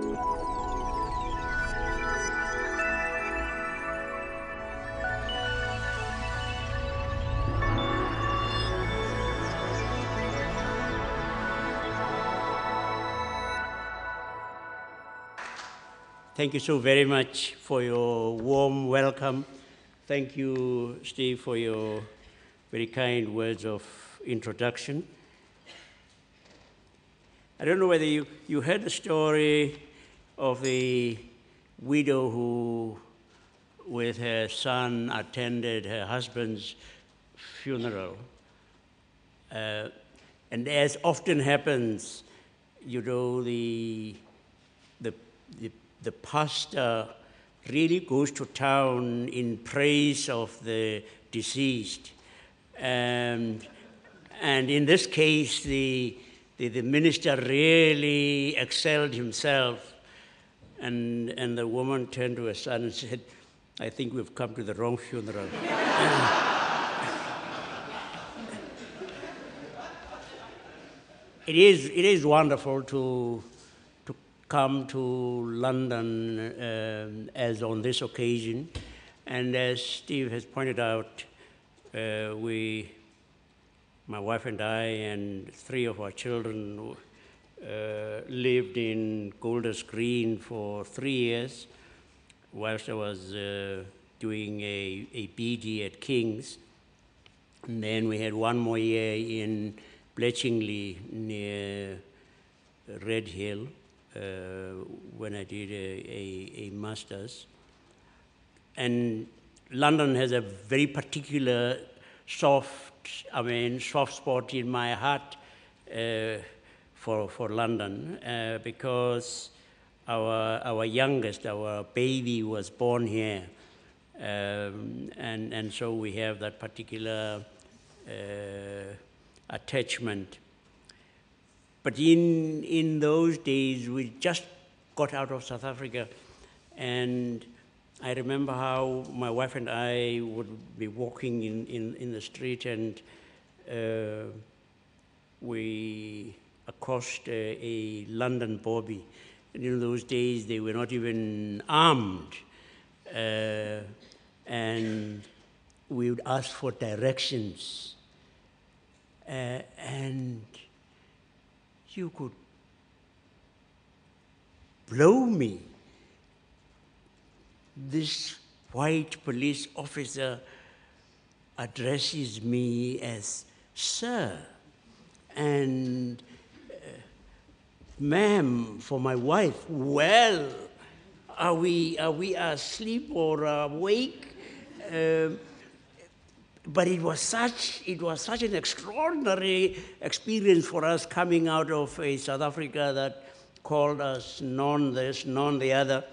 Thank you so very much for your warm welcome. Thank you, Steve, for your very kind words of introduction. I don't know whether you heard the story of the widow who, with her son, attended her husband's funeral. And as often happens, you know, the pastor really goes to town in praise of the deceased. And in this case, the minister really excelled himself. And the woman turned to her son and said, "I think we've come to the wrong funeral." It is wonderful to come to London as on this occasion. And as Steve has pointed out, my wife and I and 3 of our children lived in Golders Green for 3 years whilst I was doing a BD at King's. And then we had 1 more year in Bletchingley near Red Hill when I did a master's. And London has a very particular soft spot in my heart for London because our youngest, our baby, was born here. And so we have that particular attachment. But in those days, we just got out of South Africa, and I remember how my wife and I would be walking in the street, and we accosted a London bobby. And in those days, they were not even armed, and we would ask for directions, and you could blow me. This white police officer addresses me as sir, and ma'am for my wife. Well, are we asleep or awake? But it was such an extraordinary experience for us coming out of a South Africa that called us none this, none the other.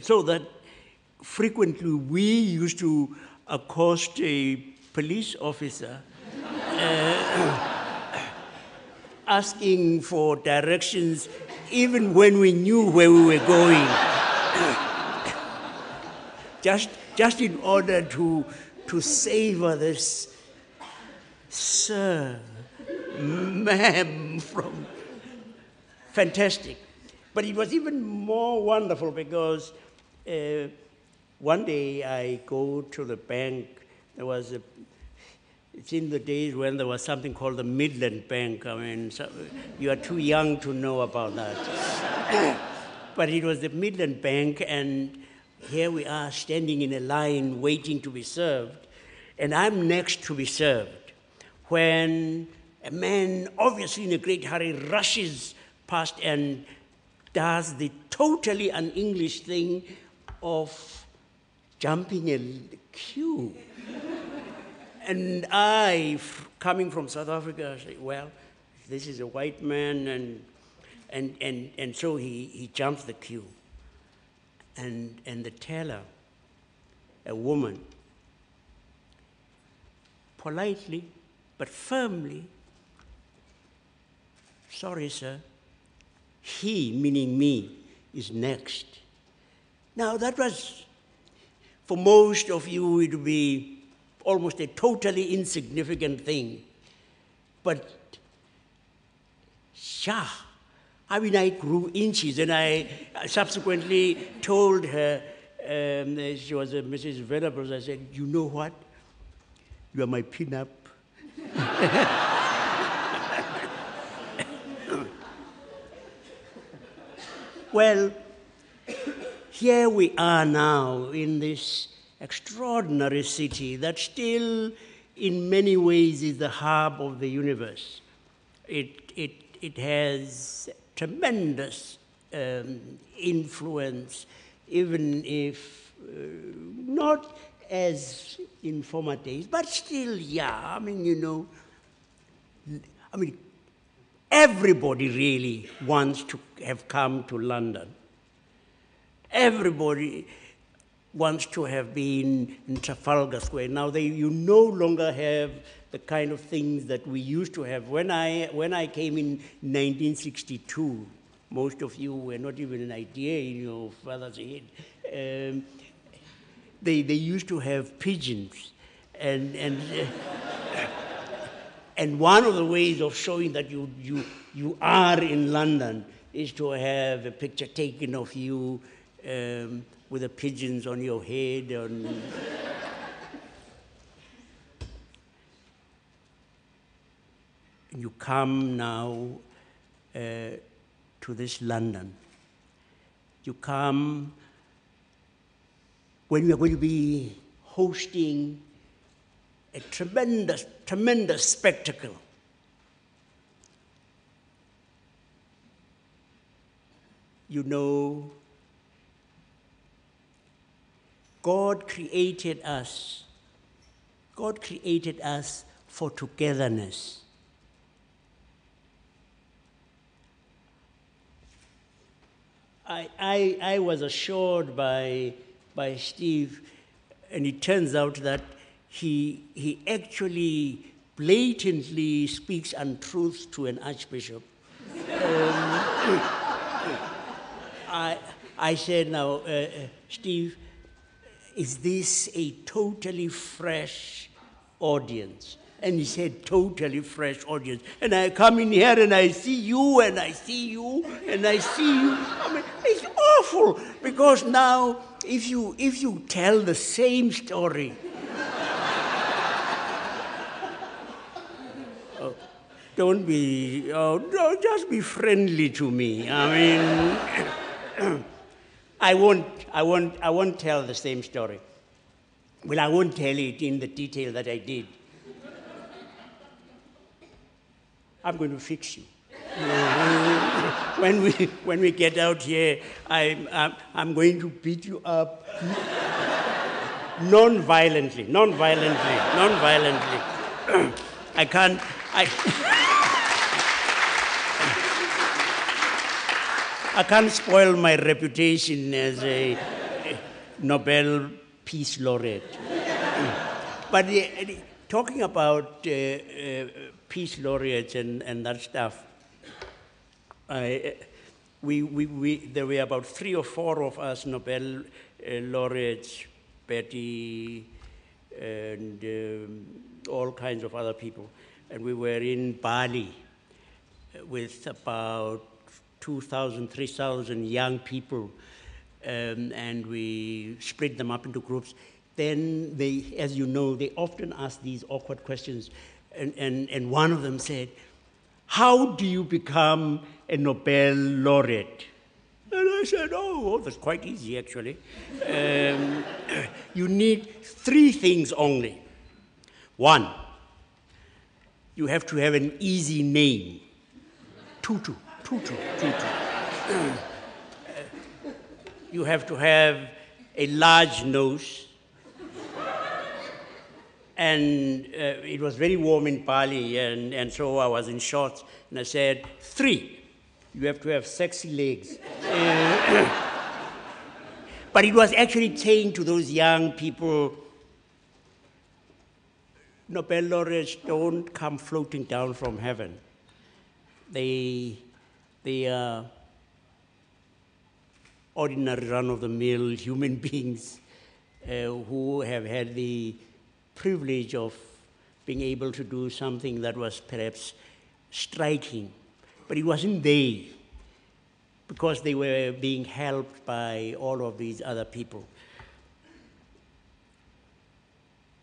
So that frequently we used to accost a police officer asking for directions even when we knew where we were going. Just in order to savor this sir, ma'am from fantastic. But it was even more wonderful because one day I go to the bank. It's in the days when there was something called the Midland Bank. I mean, you are too young to know about that. But it was the Midland Bank, and here we are standing in a line waiting to be served, and I'm next to be served, when a man, obviously in a great hurry, rushes past and does the totally un-English thing of jumping a queue. And I, coming from South Africa, say, well, this is a white man, and so he jumps the queue. And the teller, a woman, politely but firmly, "Sorry, sir, he," meaning me, "is next." Now that was, for most of you, it would be almost a totally insignificant thing. But, I mean, I grew inches, and I subsequently told her, she was Mrs. Venables, I said, you know what? You are my pin-up. Well, here we are now in this extraordinary city that still, in many ways, is the hub of the universe. It has tremendous influence, even if not as in former days, but still, yeah. I mean, you know, everybody really wants to have come to London. Everybody wants to have been in Trafalgar Square. Now you no longer have the kind of things that we used to have. When I came in 1962, most of you were not even an idea in your father's head. They used to have pigeons, and one of the ways of showing that you are in London is to have a picture taken of you with the pigeons on your head. You come now to this London. You come when we are going to be hosting a tremendous, tremendous spectacle. You know, God created us for togetherness. I was assured by Steve, and it turns out that he actually blatantly speaks untruths to an archbishop. I said, now, Steve, is this a totally fresh audience? And he said, totally fresh audience. And I come in here and I see you, and I see you, and I see you. I mean, it's awful, because now if you tell the same story, don't just be friendly to me. I mean, I won't tell the same story. Well, I won't tell it in the detail that I did. I'm going to fix you. When we get out here, I'm going to beat you up non-violently. I can't spoil my reputation as a Nobel Peace Laureate. But talking about peace laureates and that stuff, there were about 3 or 4 of us Nobel laureates, Betty and all kinds of other people. And we were in Bali with about 2,000, 3,000 young people, and we split them up into groups. Then they, as you know, they often ask these awkward questions. And one of them said, how do you become a Nobel laureate? And I said, oh, that's quite easy, actually. You need 3 things only. 1, you have to have an easy name. Tutu. You have to have a large nose. And it was very warm in Bali, and so I was in shorts, and I said, 3, you have to have sexy legs. But it was actually saying to those young people, Nobel laureates don't come floating down from heaven. They are ordinary run-of-the-mill human beings who have had the privilege of being able to do something that was perhaps striking. But it wasn't they. because they were being helped by all of these other people.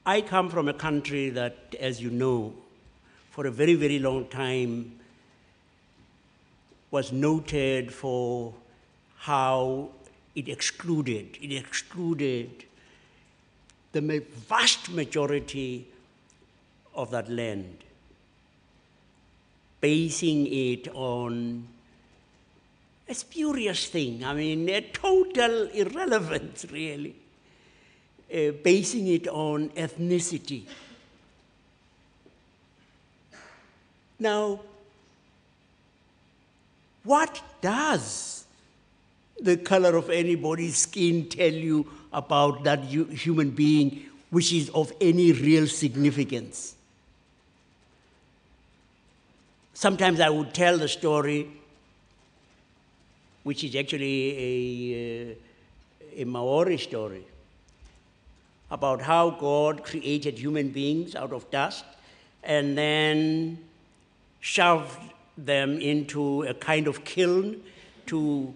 I come from a country that, as you know, for a very, very long time was noted for how it excluded the vast majority of that land, basing it on a spurious thing, I mean, a total irrelevance, really, basing it on ethnicity. Now, what does the color of anybody's skin tell you about that human being which is of any real significance? Sometimes I would tell the story, which is actually a Maori story, about how God created human beings out of dust and then shoved them into a kind of kiln to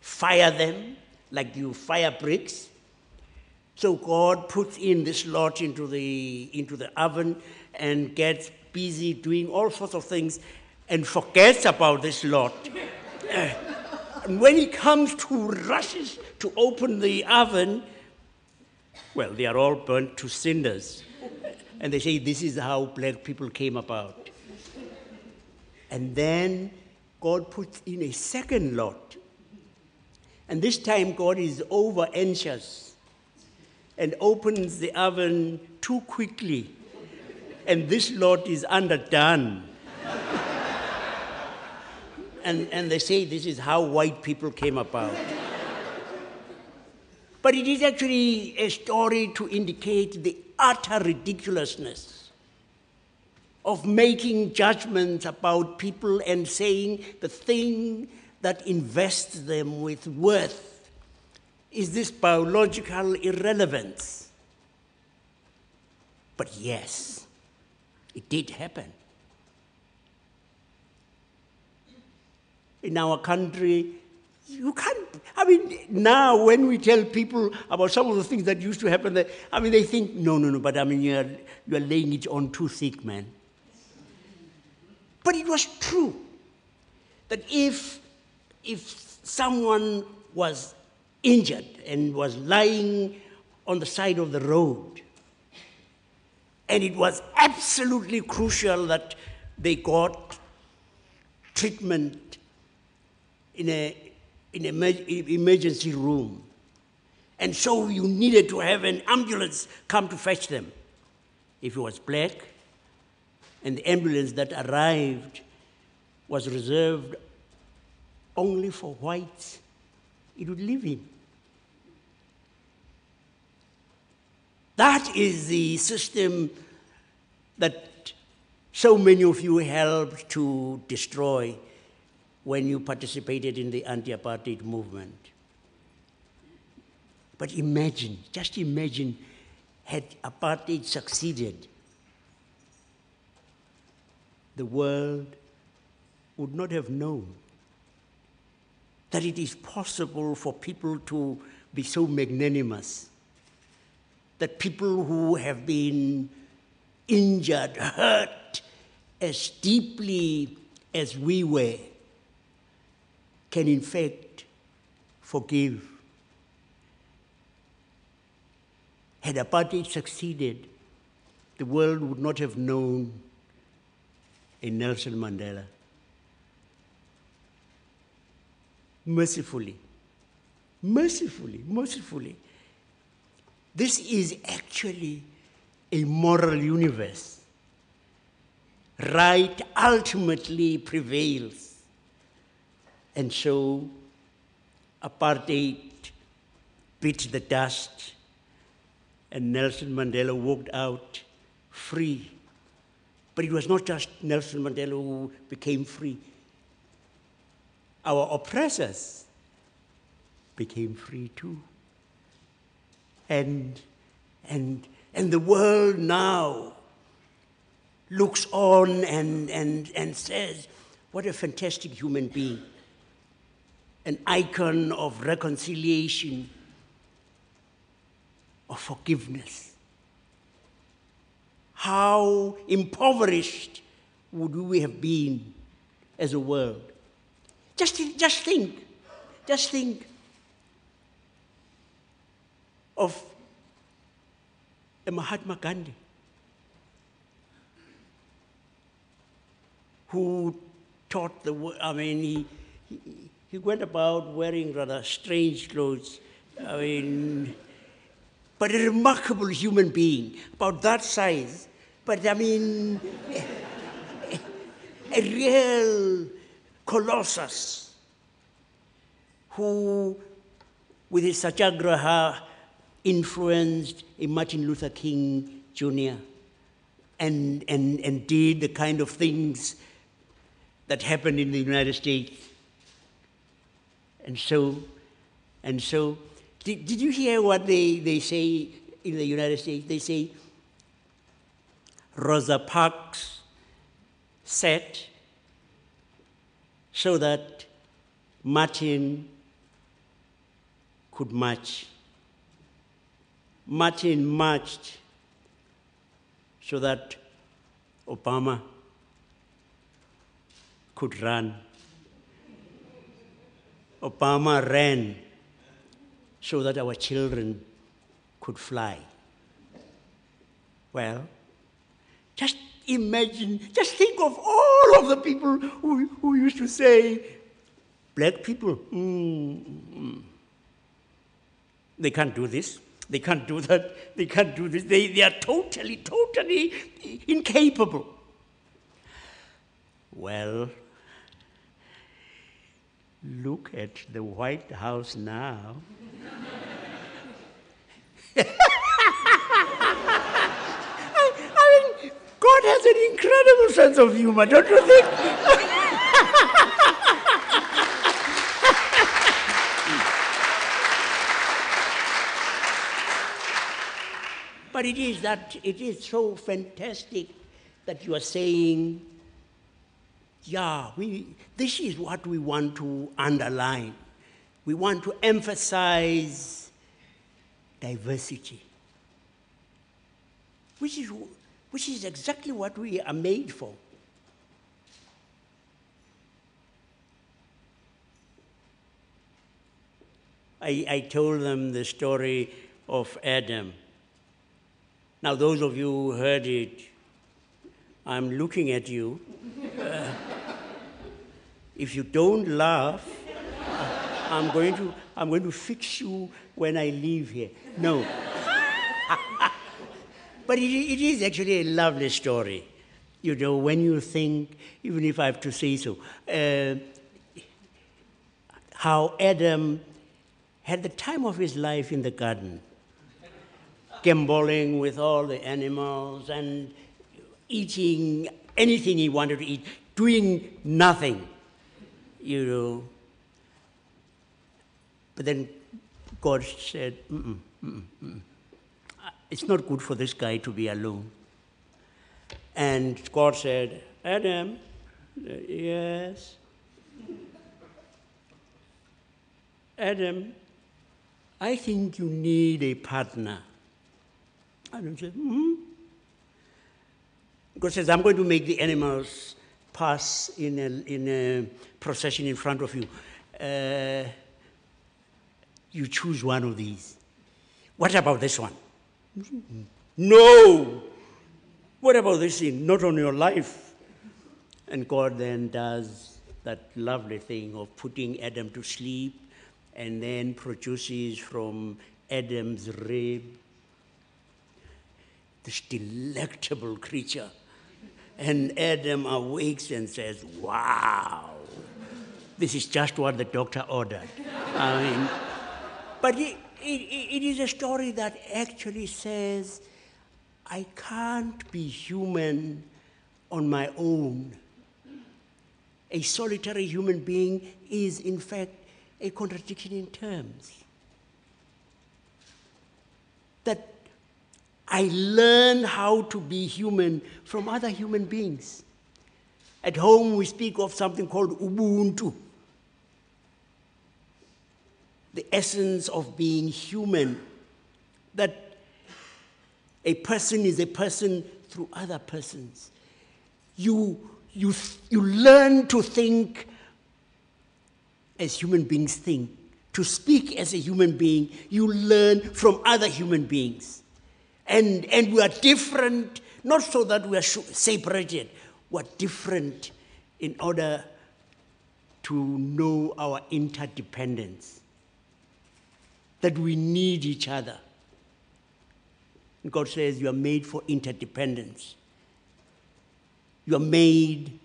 fire them, like you fire bricks. So God puts in this lot into the oven and gets busy doing all sorts of things and forgets about this lot. And when he comes to rushes to open the oven, well, they are all burnt to cinders. And they say, this is how black people came about. And then God puts in a second lot. And this time God is over anxious and opens the oven too quickly. And this lot is underdone. and they say this is how white people came about. But it is actually a story to indicate the utter ridiculousness of making judgments about people and saying the thing that invests them with worth is this biological irrelevance. But yes, it did happen. In our country, you can't, I mean, now when we tell people about some of the things that used to happen, they think, no, but I mean, you're laying it on too thick, man. But it was true that if someone was injured and was lying on the side of the road, and it was absolutely crucial that they got treatment in an emergency room, and so you needed to have an ambulance come to fetch them. If it was black, and the ambulance that arrived was reserved only for whites, it would leave him. That is the system that so many of you helped to destroy when you participated in the anti-apartheid movement. But imagine, just imagine, had apartheid succeeded, the world would not have known that it is possible for people to be so magnanimous, that people who have been injured, hurt as deeply as we were, can in fact forgive. Had apartheid succeeded, the world would not have known a Nelson Mandela. Mercifully, this is actually a moral universe. Right ultimately prevails. And so apartheid bit the dust, and Nelson Mandela walked out free. But it was not just Nelson Mandela who became free. Our oppressors became free too. And the world now looks on and says, what a fantastic human being. an icon of reconciliation, of forgiveness. How impoverished would we have been as a world? Just think of a Mahatma Gandhi who taught the world. I mean, he went about wearing rather strange clothes. I mean, but a remarkable human being, about that size. But I mean, a real colossus who, with his satyagraha, influenced a Martin Luther King Jr. and did the kind of things that happened in the United States. And so, did you hear what they say in the United States? They say, Rosa Parks sat so that Martin could march. Martin marched so that Obama could run. Obama ran so that our children could fly. Well, just imagine, just think of all of the people who used to say, black people, they can't do this, they can't do that, they can't do this, they are totally incapable. Well, look at the White House now. I mean, God has an incredible sense of humor, don't you think? But it is so fantastic that you are saying, yeah, this is what we want to underline. We want to emphasize diversity, which is exactly what we are made for. I told them the story of Adam. Now, those of you who heard it, I'm looking at you. If you don't laugh, I'm going to fix you when I leave here. No. But it is actually a lovely story. You know, when you think, even if I have to say so, how Adam had the time of his life in the garden, gamboling with all the animals and eating anything he wanted to eat, doing nothing, you know. But then God said, it's not good for this guy to be alone. And God said, Adam, yes. Adam, I think you need a partner. Adam said, God says, I'm going to make the animals pass in a procession in front of you. You choose one of these. What about this one? No! What about this thing? Not on your life. And God then does that lovely thing of putting Adam to sleep and then produces from Adam's rib this delectable creature. And Adam awakes and says, wow, this is just what the doctor ordered. I mean, but it is a story that actually says, I can't be human on my own. A solitary human being is, in fact, a contradiction in terms. That I learn how to be human from other human beings. At home, we speak of something called Ubuntu. the essence of being human, that a person is a person through other persons. You learn to think as human beings think, to speak as a human being. You learn from other human beings. And we are different, not so that we are separated, we're different in order to know our interdependence, that we need each other. And God says you are made for interdependence. You are made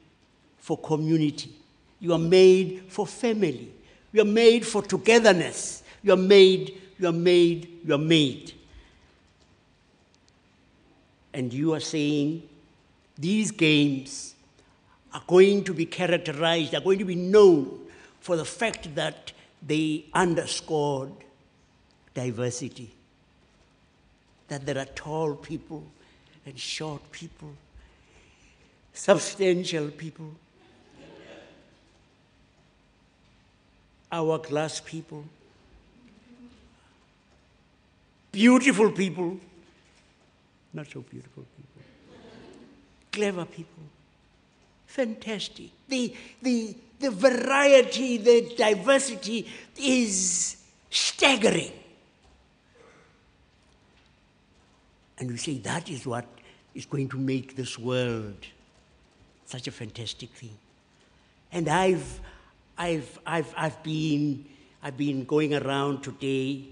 for community. You are made for family. You are made for togetherness. You are made. And you are saying these games are going to be characterized, are going to be known for the fact that they underscored diversity. That there are tall people and short people, substantial people, hourglass people, beautiful people, not so beautiful people, clever people, fantastic. The variety, the diversity is staggering. And we say that is what is going to make this world such a fantastic thing. And I've been going around today,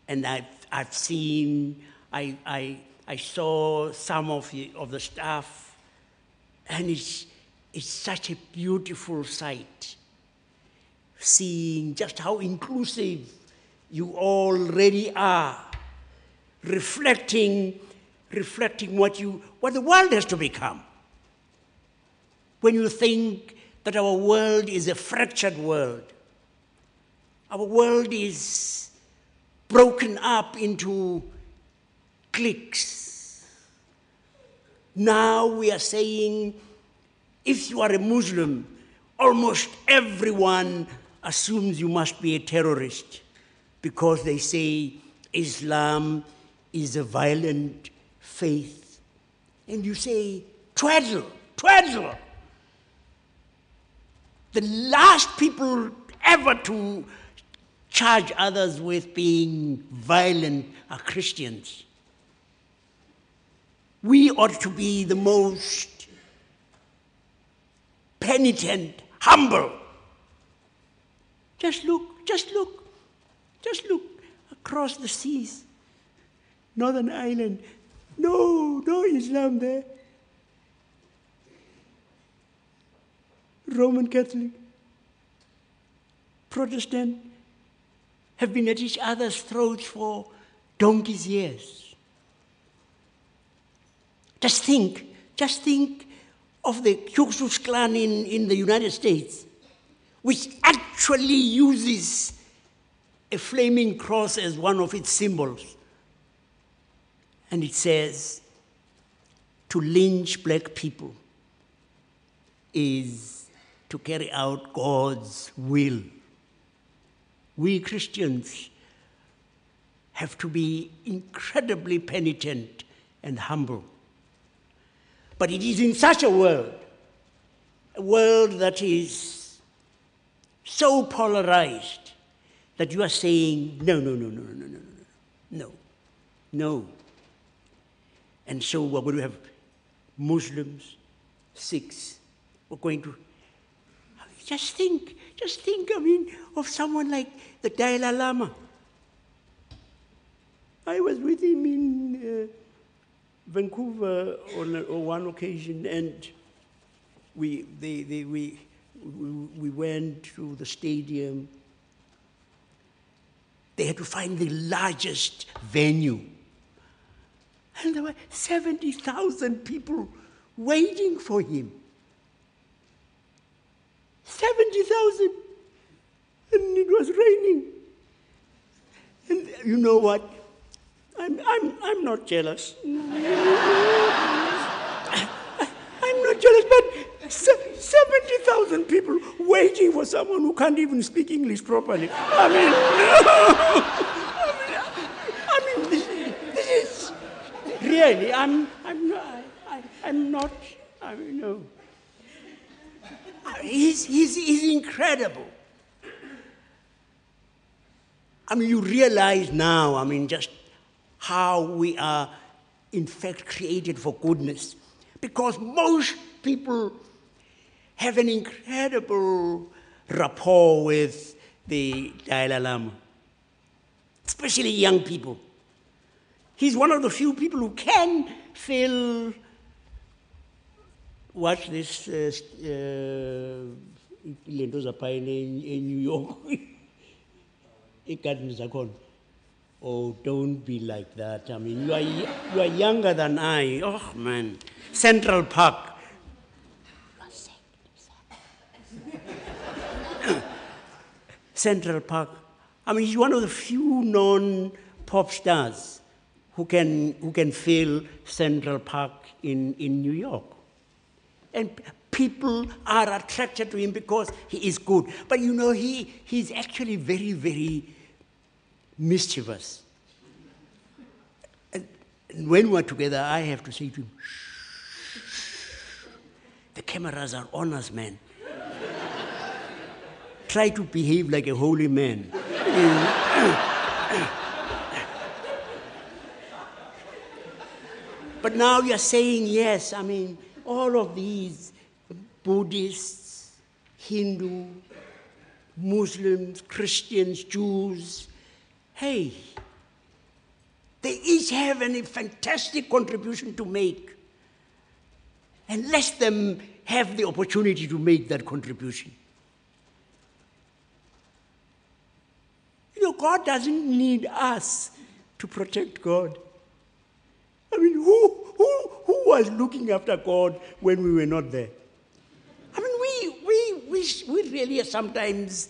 and I've seen, I saw some of the stuff, and it's such a beautiful sight, seeing just how inclusive you already are, reflecting what the world has to become. When you think that our world is a fractured world, our world is broken up into cliques. Now we are saying, if you are a Muslim, almost everyone assumes you must be a terrorist because they say Islam is a violent faith. And you say, twaddle. The last people ever to charge others with being violent are Christians. We ought to be the most penitent, humble. Just look across the seas. Northern Ireland, no Islam there. Roman Catholic, Protestant have been at each other's throats for donkey's years. Just think of the Ku Klux Klan in the United States, which actually uses a flaming cross as one of its symbols. And it says, to lynch black people is to carry out God's will. We Christians have to be incredibly penitent and humble. But it is in such a world that is so polarized, that you are saying, no. And so we're going to have Muslims, Sikhs, we're going to, just think, of someone like the Dalai Lama. I was with him in Vancouver on one occasion, and we went to the stadium. They had to find the largest venue. And there were 70,000 people waiting for him. 70,000. And it was raining. And you know what? I'm not jealous. I'm not jealous, but 70,000 people waiting for someone who can't even speak English properly. I mean, this is really, I'm not, no. He's incredible. I mean, you realize now, just how we are, in fact, created for goodness. Because most people have an incredible rapport with the Dalai Lama, especially young people. He's one of the few people who can feel, watch this, in New York. Oh, don't be like that. I mean, you are younger than I. Oh, man. Central Park. Central Park. I mean, he's one of the few non-pop stars who can fill Central Park in New York. And people are attracted to him because he is good. But he's actually very, very mischievous. And when we're together, I have to say to him, shh, the cameras are on us, man. Try to behave like a holy man. But now you're saying yes. I mean, all of these Buddhists, Hindu, Muslims, Christians, Jews, hey, they each have a fantastic contribution to make. And let them have the opportunity to make that contribution. God doesn't need us to protect God. I mean, who was looking after God when we were not there? I mean, we really are sometimes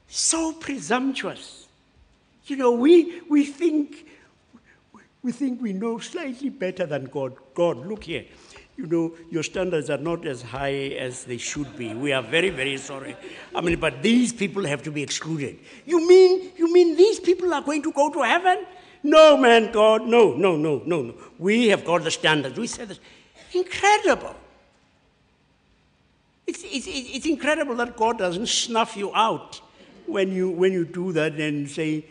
so presumptuous. We think we know slightly better than God. God, look here. Your standards are not as high as they should be. We are very, very sorry. I mean, but these people have to be excluded. You mean these people are going to go to heaven? No, man, God, no. We have got the standards. We said this. Incredible. It's incredible that God doesn't snuff you out when you do that and say,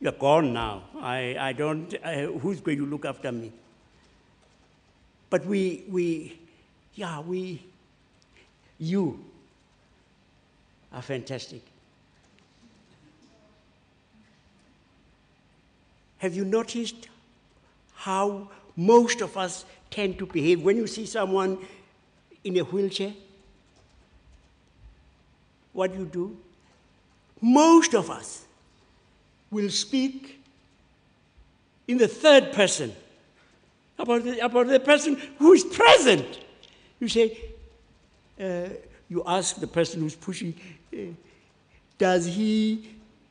you're gone now. I don't, who's going to look after me? But you are fantastic. Have you noticed how most of us tend to behave when you see someone in a wheelchair? What do? Most of us will speak in the third person about the person who is present. You say, you ask the person who's pushing, does he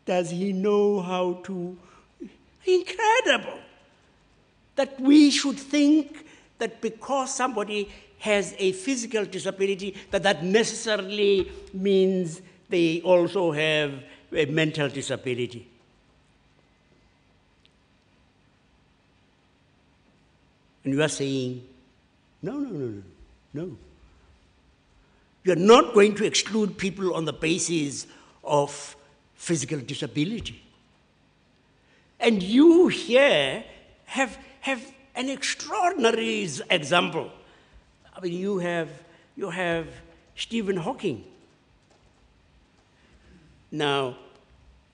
know how to? Incredible that we should think that because somebody has a physical disability, that necessarily means they also have a mental disability. And you are saying, no. You are not going to exclude people on the basis of physical disability. And you here have an extraordinary example. I mean, you have Stephen Hawking. Now,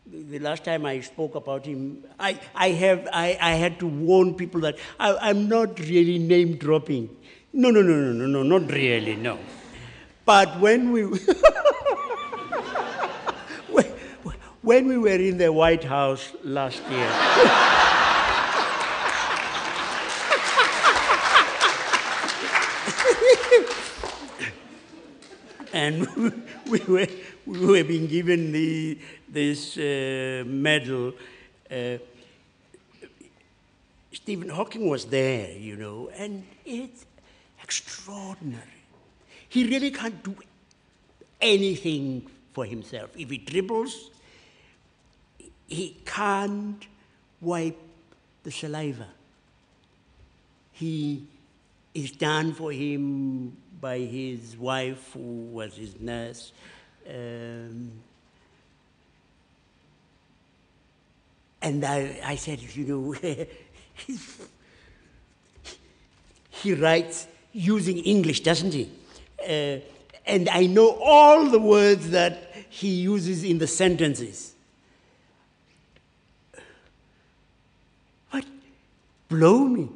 the last time I spoke about him, I had to warn people that I'm not really name dropping. No, not really, no. But when we when we were in the White House last year, and we were being given this medal. Stephen Hawking was there, and it's extraordinary. he really can't do anything for himself. If he dribbles, he can't wipe the saliva. He is done for him by his wife, who was his nurse. And I said, you know, he writes using English, doesn't he? And I know all the words that he uses in the sentences. But blow me,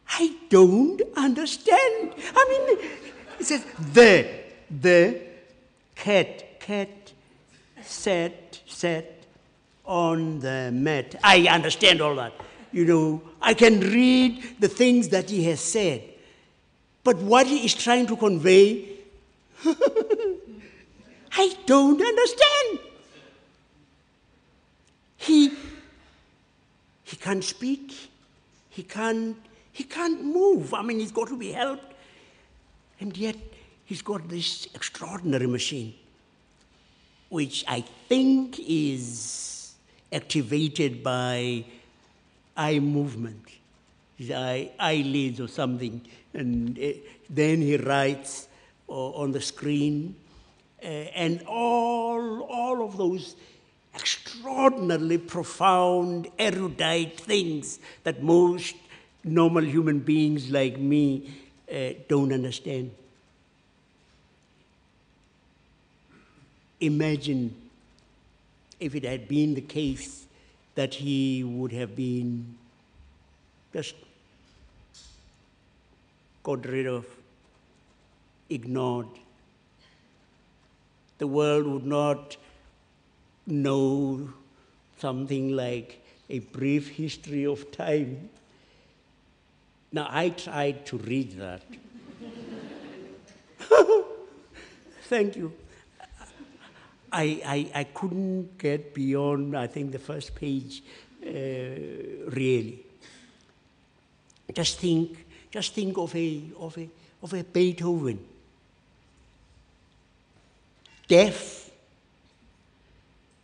I don't understand. I mean, it says, the cat sat on the mat. I understand all that. You know, I can read the things that he has said. But what he is trying to convey, I don't understand. He can't speak. He can't move. I mean, he's got to be helped. And yet, he's got this extraordinary machine, which I think is activated by eye movement, his eyelids or something. And then he writes on the screen. And all of those extraordinarily profound, erudite things that most normal human beings like me don't understand. Imagine if it had been the case that he would have been just got rid of, ignored. The world would not know something like a brief history of time. Now, I tried to read that. Thank you. I couldn't get beyond, I think, the first page, really. Just think of a Beethoven. Deaf.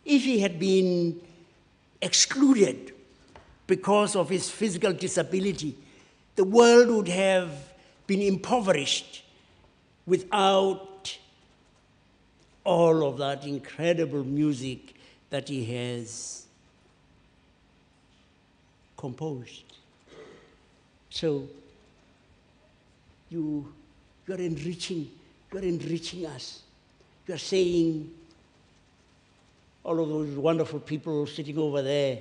If he had been excluded because of his physical disability, the world would have been impoverished without all of that incredible music that he has composed. So you're enriching us. You're saying, all of those wonderful people sitting over there,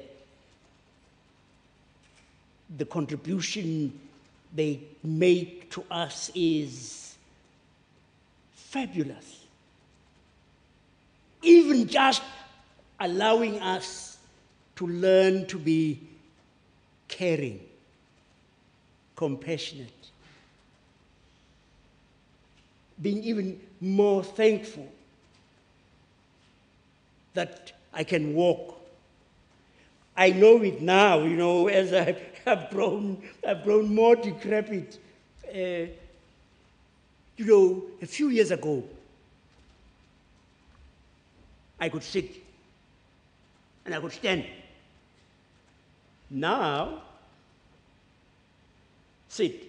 the contribution they make to us is fabulous. Even just allowing us to learn to be caring, compassionate, being even more thankful that I can walk. I know it now, you know, as I've grown more decrepit. You know, a few years ago, I could sit and I could stand. Now, sit.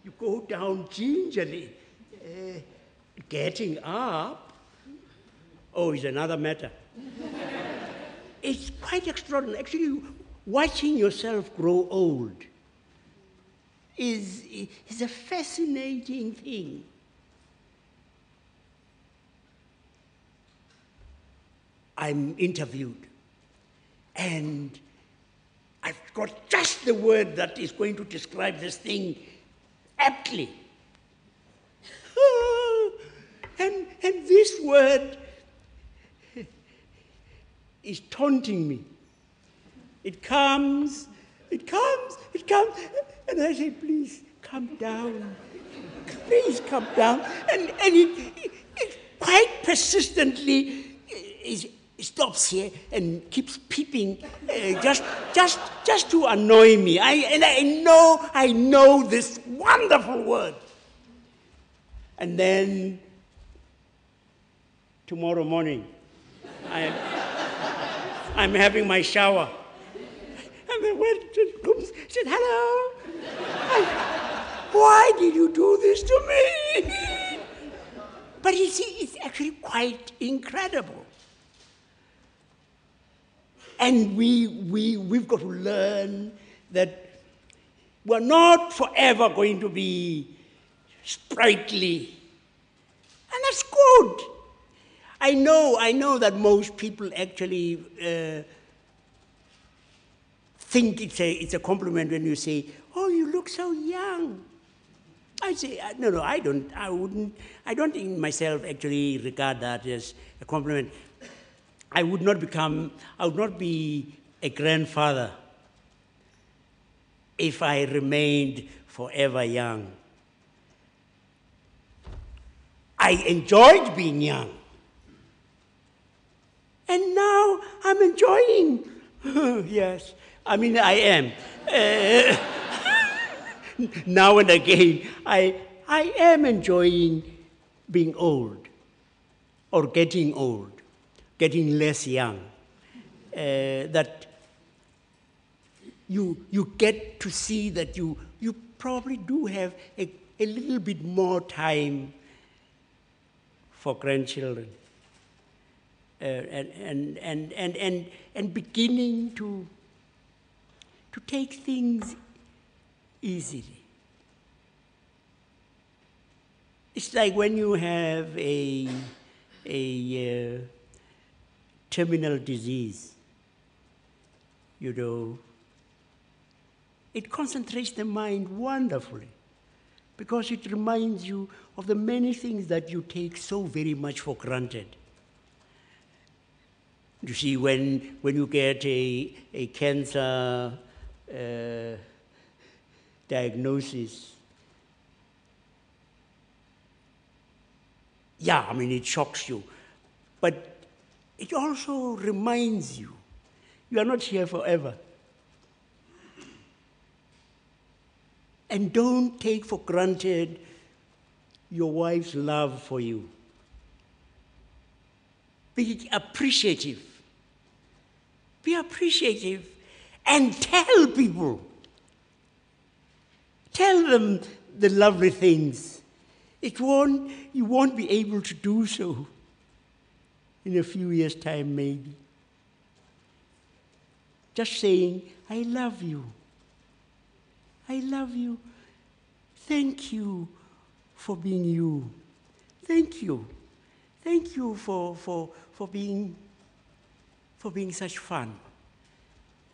You go down gingerly. Getting up, is another matter. It's quite extraordinary. Actually, watching yourself grow old is a fascinating thing. I'm interviewed, and I've got just the word that is going to describe this thing aptly. And this word is taunting me. It comes, and I say, please, come down. Please come down. And it quite persistently is stops here and keeps peeping just to annoy me. I know this wonderful word. And then tomorrow morning, I'm having my shower. And then went to said, hello. Why did you do this to me? But you see, it's actually quite incredible. And we've got to learn that we're not forever going to be sprightly. And that's good. I know that most people actually think it's a compliment when you say, oh, you look so young. I say, no, I don't in myself actually regard that as a compliment. I would not be a grandfather if I remained forever young. I enjoyed being young. And now I'm enjoying. Yes, I mean, I am. Now and again, I am enjoying being old or getting old, getting less young. That you get to see that you probably do have a little bit more time for grandchildren. And beginning to take things easily. It's like when you have a terminal disease, it concentrates the mind wonderfully because it reminds you of the many things that you take so very much for granted. You see, when you get a cancer diagnosis, yeah, I mean, it shocks you. But it also reminds you, you are not here forever. And don't take for granted your wife's love for you. Be appreciative. Be appreciative and tell people. Tell them the lovely things. You won't be able to do so in a few years' time, maybe. Just saying, I love you. I love you. Thank you for being you. Thank you. Thank you for being such fun.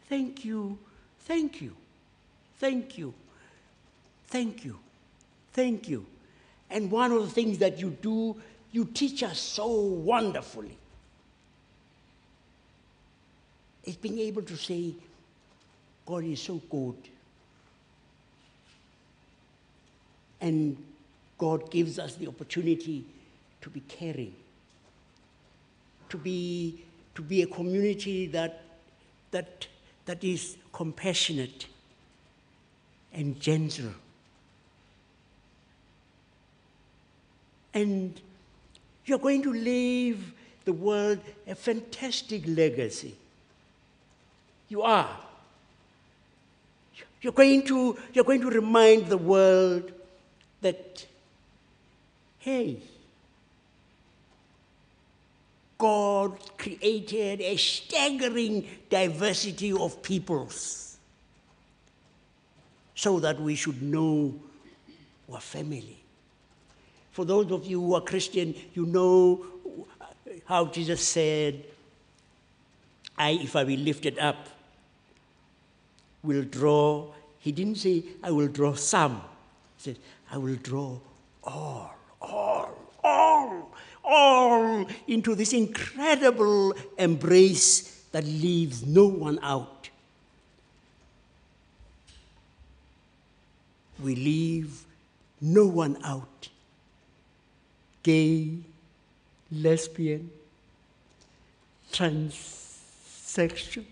Thank you. Thank you. Thank you. Thank you. Thank you. And one of the things that you do, you teach us so wonderfully, is being able to say, God is so good. And God gives us the opportunity to be caring, to be a community that is compassionate and gentle. And you're going to leave the world a fantastic legacy. You are. You're going to remind the world that, hey, God created a staggering diversity of peoples so that we should know we're family. For those of you who are Christian, you know how Jesus said, if I be lifted up, will draw. He didn't say, I will draw some. He said, I will draw all into this incredible embrace that leaves no one out. We leave no one out. Gay, lesbian, transaction.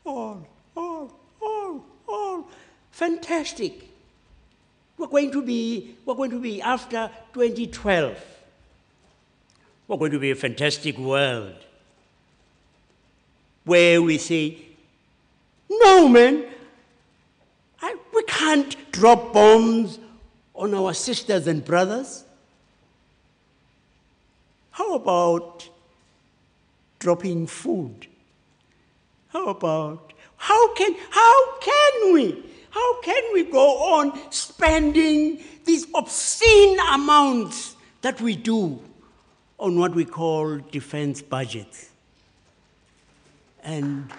all. Fantastic. We're going to be after 2012. We're going to be a fantastic world where we say, no, man, we can't drop bombs on our sisters and brothers. How about dropping food? How can we go on spending these obscene amounts that we do on what we call defense budgets? And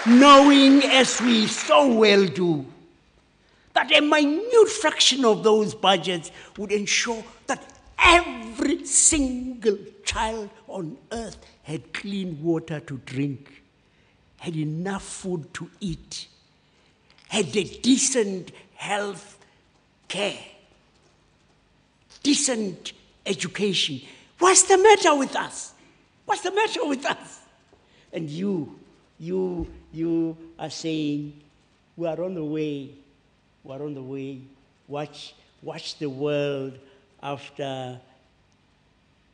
knowing, as we so well do, that a minute fraction of those budgets would ensure that every single child on earth had clean water to drink, had enough food to eat, had a decent health care, decent education. What's the matter with us? What's the matter with us? And you are saying, we are on the way. We're on the way. Watch the world after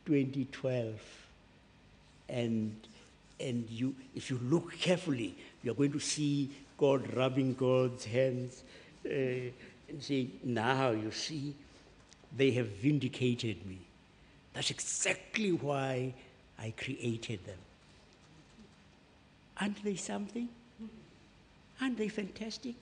2012. And if you look carefully, you're going to see God rubbing God's hands and saying, now you see, they have vindicated me. That's exactly why I created them. Aren't they something? Aren't they fantastic?